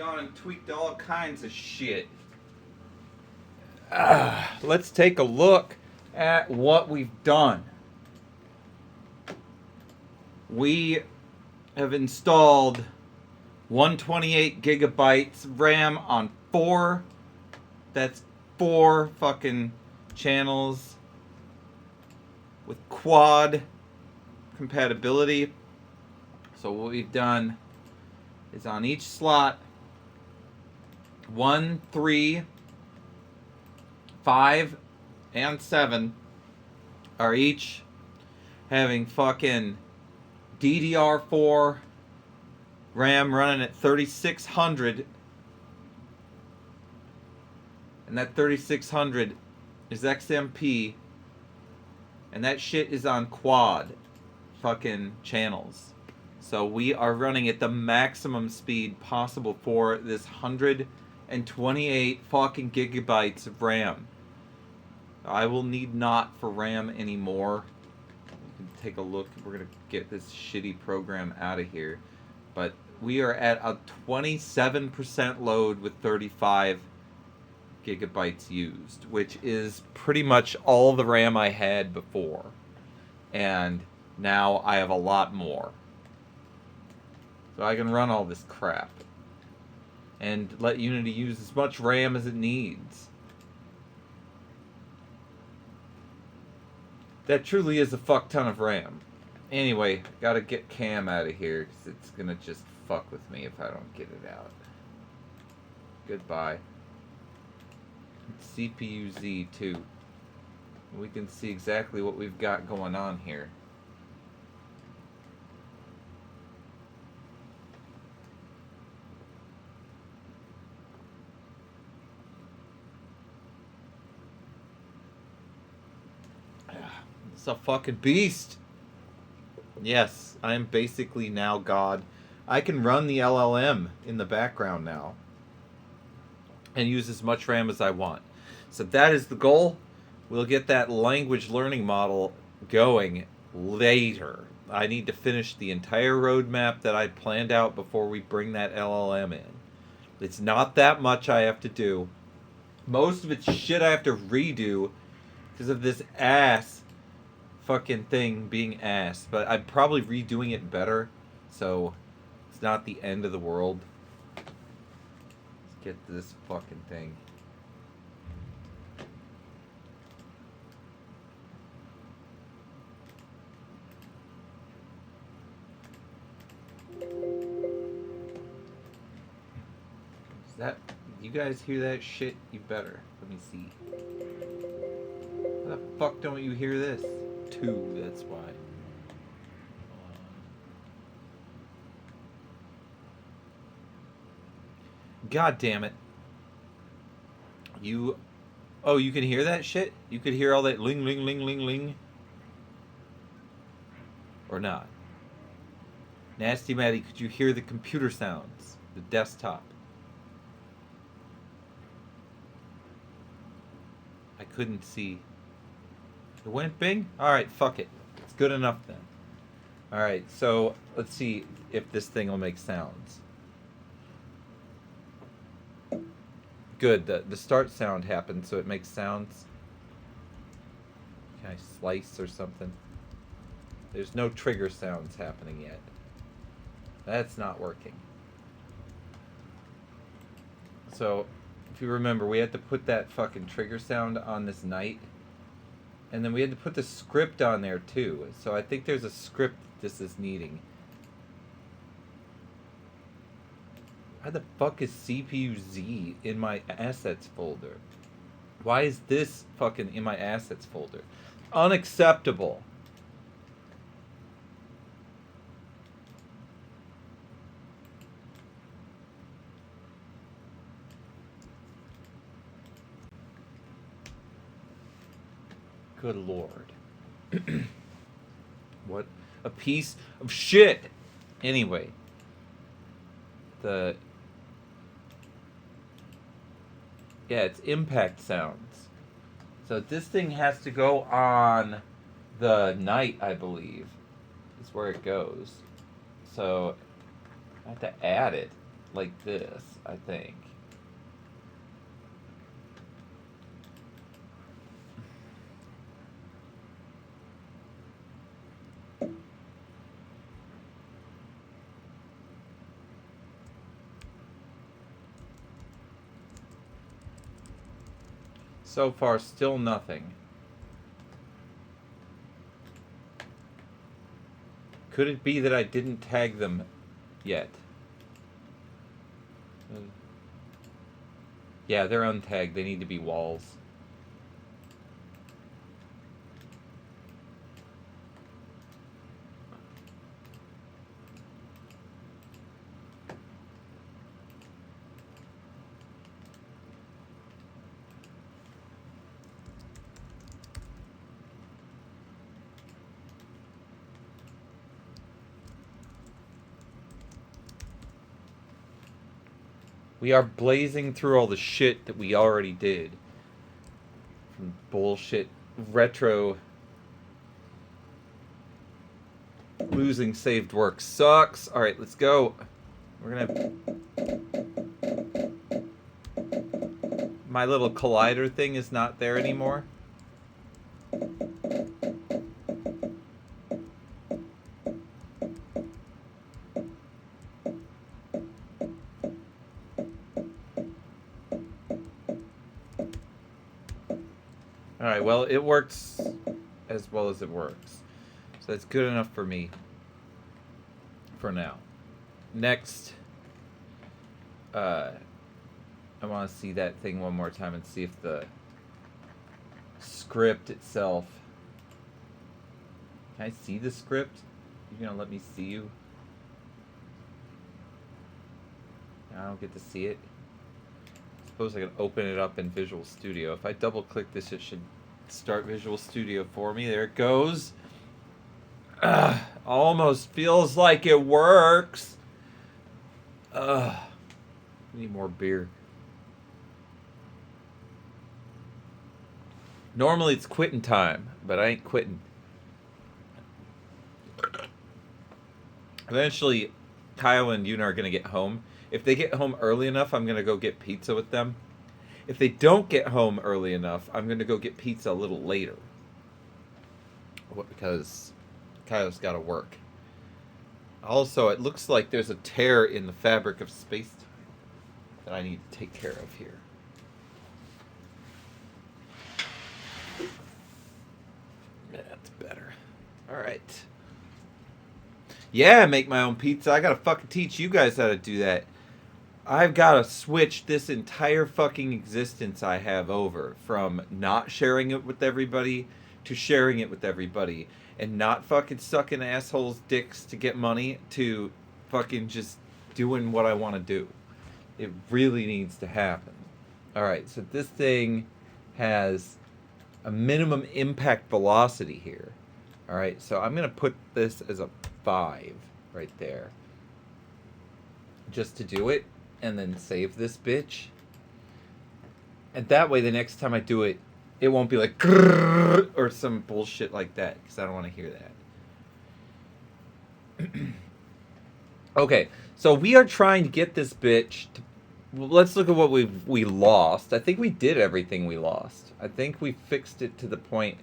gone and tweaked all kinds of shit. Let's take a look at what we've done. We have installed 128 gigabytes RAM on 4. That's 4 fucking channels with quad compatibility. So what we've done is on each slot 1, 3, 5, and 7 are each having fucking DDR4 RAM running at 3600, and that 3600 is XMP, and that shit is on quad fucking channels. So we are running at the maximum speed possible for this 128 fucking gigabytes of RAM. I will need not for RAM anymore. You can take a look. We're going to get this shitty program out of here. But we are at a 27% load with 35 gigabytes used, which is pretty much all the RAM I had before. And now I have a lot more. So I can run all this crap and let Unity use as much RAM as it needs. That truly is a fuck ton of RAM. Anyway, gotta get Cam out of here because it's gonna just fuck with me if I don't get it out. Goodbye. CPU Z too. We can see exactly what we've got going on here. It's a fucking beast. Yes, I am basically now God. I can run the LLM in the background now and use as much RAM as I want. So that is the goal. We'll get that language learning model going later. I need to finish the entire roadmap that I planned out before we bring that LLM in. It's not that much I have to do. Most of it's shit I have to redo because of this ass fucking thing being ass. But I'm probably redoing it better, so it's not the end of the world. Let's get this fucking thing. Is that, you guys hear that shit? You better. Let me see. How the fuck don't you hear this? 2, that's why. God damn it. You... Oh, you can hear that shit? You could hear all that ling, ling, ling, ling, ling? Or not? Nasty Maddie, could you hear the computer sounds? The desktop? I couldn't see. It went bing? Alright, fuck it. It's good enough then. Alright, so let's see if this thing will make sounds. Good, the start sound happened, so it makes sounds. Can I slice or something? There's no trigger sounds happening yet. That's not working. So, if you remember, we had to put that fucking trigger sound on this knight. And then we had to put the script on there too. So I think there's a script this is needing. Why the fuck is CPU Z in my assets folder? Why is this fucking in my assets folder? Unacceptable. Good lord. What a piece of shit. Anyway. Yeah, it's impact sounds. So this thing has to go on the night, I believe. Is where it goes. So I have to add it. like this, I think. So far, still nothing. Could it be that I didn't tag them yet? Yeah, they're untagged. They need to be walls. We are blazing through all the shit that we already did. From bullshit retro. Losing saved work sucks. Alright, let's go. We're gonna... My little collider thing is not there anymore. Alright, well, it works as well as it works. So that's good enough for me. For now. Next, I want to see that thing one more time and see if the script itself... Can I see the script? You're going to let me see you? I don't get to see it. I suppose I can open it up in Visual Studio. If I double click this, it should start Visual Studio for me. There it goes. Almost feels like it works. Need more beer. Normally it's quitting time, but I ain't quitting. Eventually, Kyle and Yuna are going to get home. If they get home early enough, I'm going to go get pizza with them. If they don't get home early enough, I'm going to go get pizza a little later. Because Kyle's got to work. Also, it looks like there's a tear in the fabric of space-time that I need to take care of here. That's better. Alright. Yeah, make my own pizza. I gotta fucking teach you guys how to do that. I've gotta switch this entire fucking existence I have over from not sharing it with everybody to sharing it with everybody. And not fucking sucking assholes' dicks to get money to fucking just doing what I want to do. It really needs to happen. Alright, so this thing has a minimum impact velocity here. Alright, so I'm going to put this as a 5 right there. Just to do it, and then save this bitch. And that way the next time I do it, it won't be like grrr, or some bullshit like that, because I don't want to hear that. Okay, so we are trying to get this bitch to... Well, let's look at what we lost. I think we did everything we lost. I think we fixed it to the point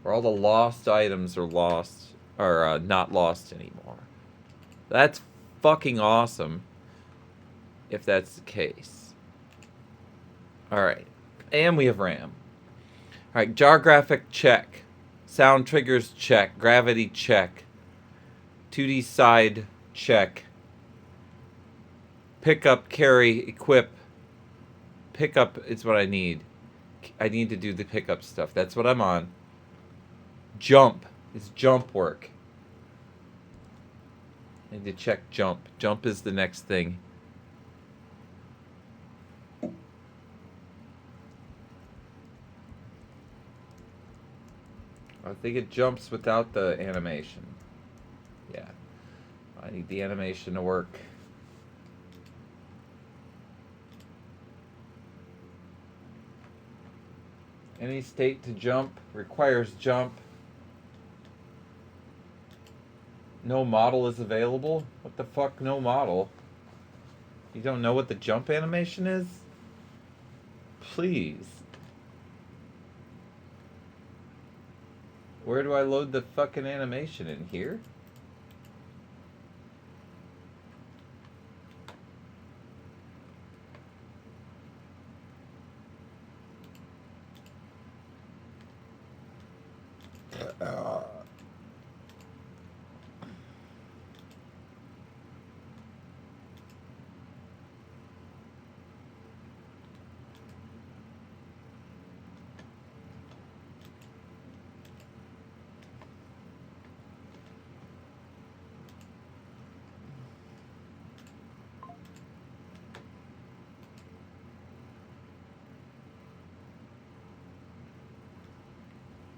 where all the lost items are lost, or not lost anymore. That's fucking awesome, if that's the case. Alright, and we have RAM. Alright, jar graphic, check. Sound triggers, check. Gravity, check. 2D side, check. Pickup, carry, equip. Pickup is what I need. I need to do the pickup stuff. That's what I'm on. Jump is jump work. I need to check jump. Jump is the next thing. I think it jumps without the animation. Yeah. I need the animation to work. Any state to jump requires jump. No model is available? What the fuck, no model? You don't know what the jump animation is? Please. Where do I load the fucking animation? In here?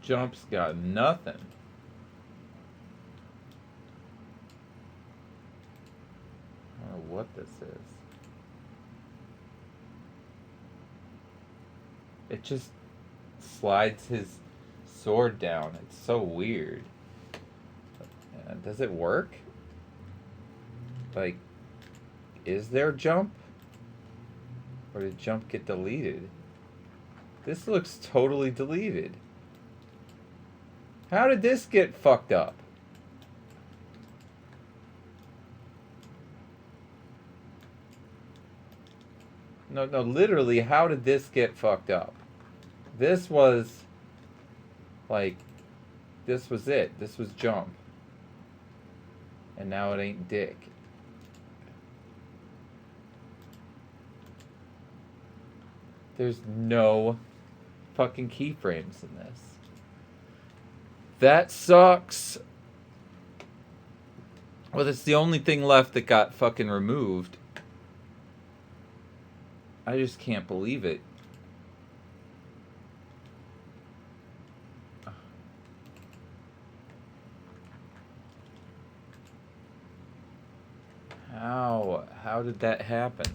Jump's got nothing. I don't know what this is. It just slides his sword down. It's so weird. Does it work? Like, is there jump? Or did jump get deleted? This looks totally deleted. How did this get fucked up? No, literally, how did this get fucked up? This was, like, this was it. This was jump. And now it ain't dick. There's no fucking keyframes in this. That sucks. Well, it's the only thing left that got fucking removed. I just can't believe it. How did that happen?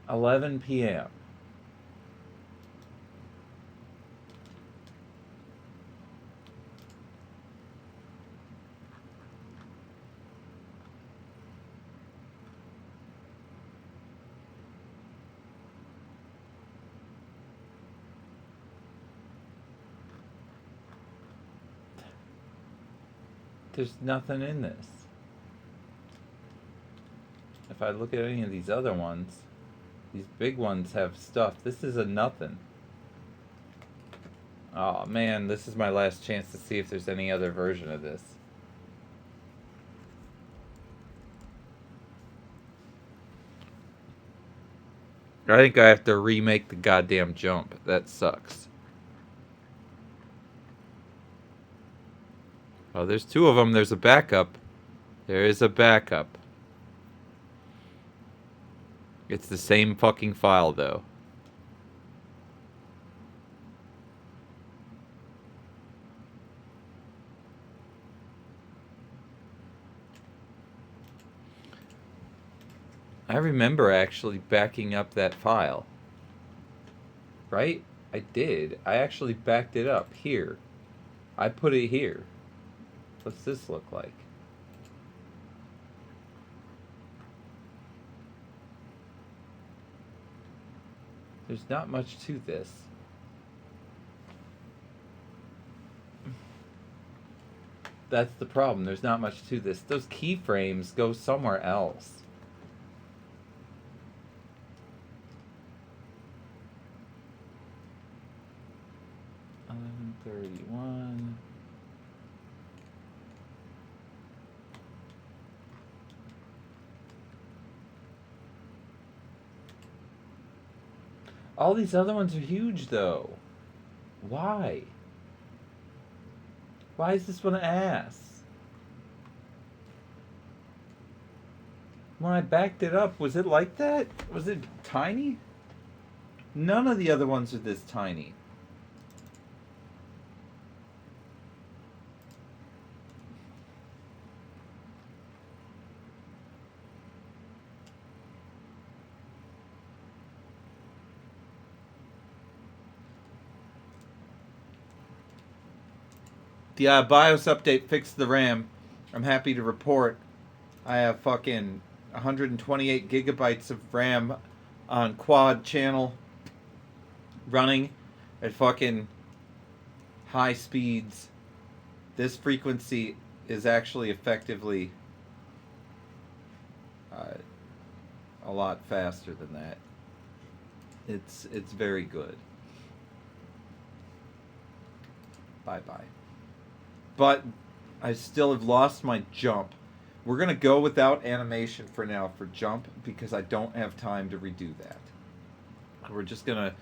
$11 p.m. There's nothing in this. If I look at any of these other ones, these big ones have stuff. This is a nothing. Oh man, this is my last chance to see if there's any other version of this. I think I have to remake the goddamn jump. That sucks. Oh, there's two of them. There's a backup. There is a backup. It's the same fucking file, though. I remember actually backing up that file. Right? I did. I actually backed it up here. I put it here. What's this look like? There's not much to this. That's the problem. There's not much to this. Those keyframes go somewhere else. $11:31. All these other ones are huge, though. Why? Why is this one ass? When I backed it up, was it like that? Was it tiny? None of the other ones are this tiny. The BIOS update fixed the RAM. I'm happy to report I have fucking 128 gigabytes of RAM on quad channel running at fucking high speeds. This frequency is actually effectively a lot faster than that. It's very good. Bye bye. But I still have lost my jump. We're gonna go without animation for now for jump because I don't have time to redo that. We're just gonna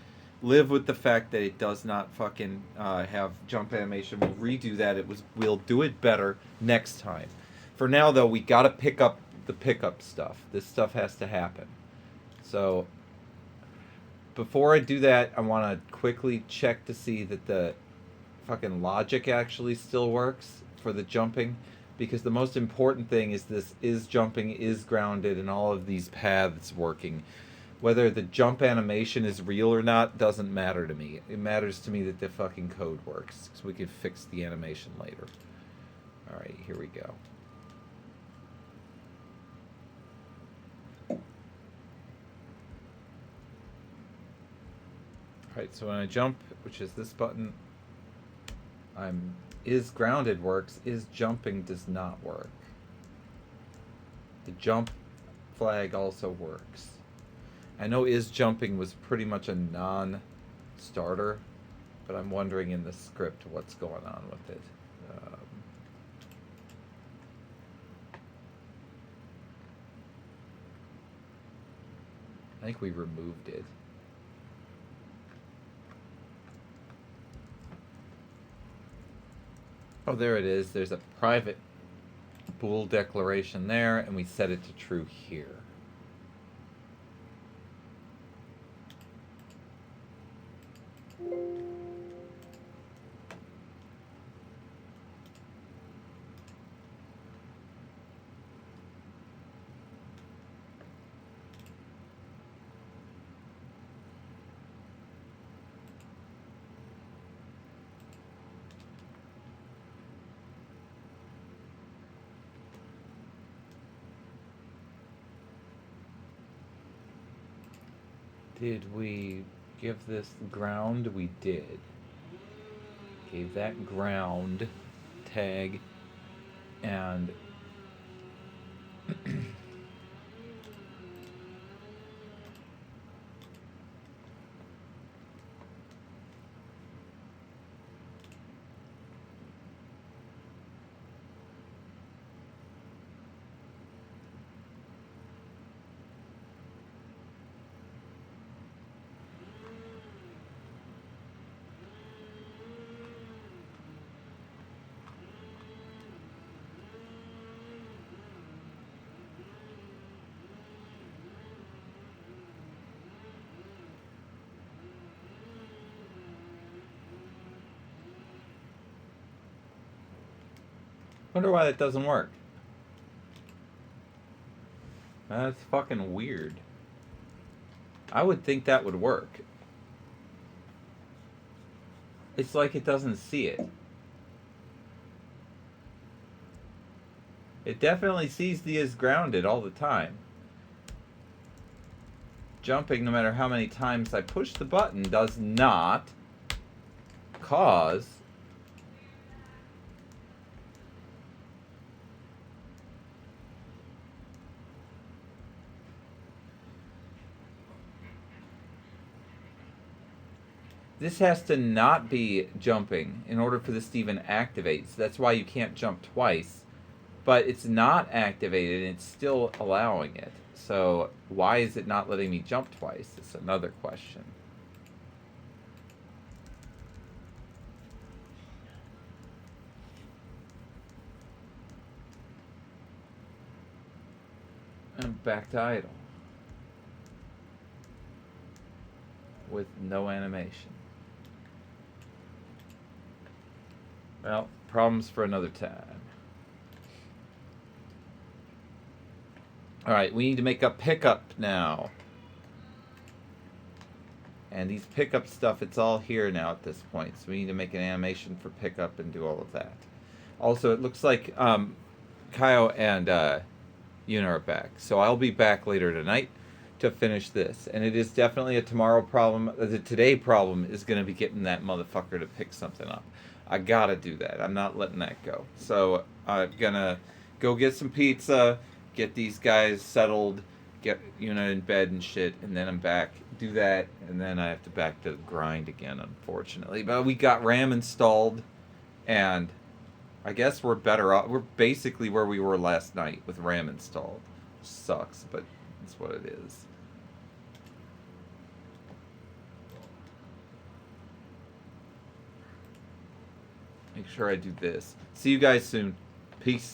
live with the fact that it does not fucking have jump animation. We'll redo that. We'll do it better next time. For now though, we gotta pick up the pickup stuff. This stuff has to happen. So before I do that, I want to quickly check to see that the fucking logic actually still works for the jumping, because the most important thing is this is jumping, is grounded, and all of these paths working. Whether the jump animation is real or not doesn't matter to me. It matters to me that the fucking code works, because we can fix the animation later. Alright, here we go. Alright, so when I jump, which is this button, is grounded works, is jumping does not work. The jump flag also works. I know is jumping was pretty much a non-starter, but I'm wondering in the script what's going on with it. I think we removed it. Oh, there it is. There's a private bool declaration there, and we set it to true here. Did we give this ground? We did. Gave that ground tag, and wonder why that doesn't work. That's fucking weird. I would think that would work. It's like it doesn't see it. It definitely sees the is grounded all the time. Jumping, no matter how many times I push the button, does not cause this has to not be jumping in order for this to even activate. So that's why you can't jump twice. But it's not activated and it's still allowing it. So why is it not letting me jump twice? It's another question. And back to idle. with no animation. Well, problems for another time. Alright, we need to make a pickup now. And these pickup stuff, it's all here now at this point. So we need to make an animation for pickup and do all of that. Also, it looks like Kaio and Yuna are back. So I'll be back later tonight to finish this. And it is definitely a tomorrow problem. The today problem is going to be getting that motherfucker to pick something up. I gotta do that. I'm not letting that go. So I'm gonna go get some pizza, get these guys settled, get Yuna in bed and shit, and then I'm back. Do that, and then I have to back to the grind again, unfortunately. But we got RAM installed, and I guess we're better off. We're basically where we were last night with RAM installed. Sucks, but it's what it is. Make sure I do this. See you guys soon. Peace.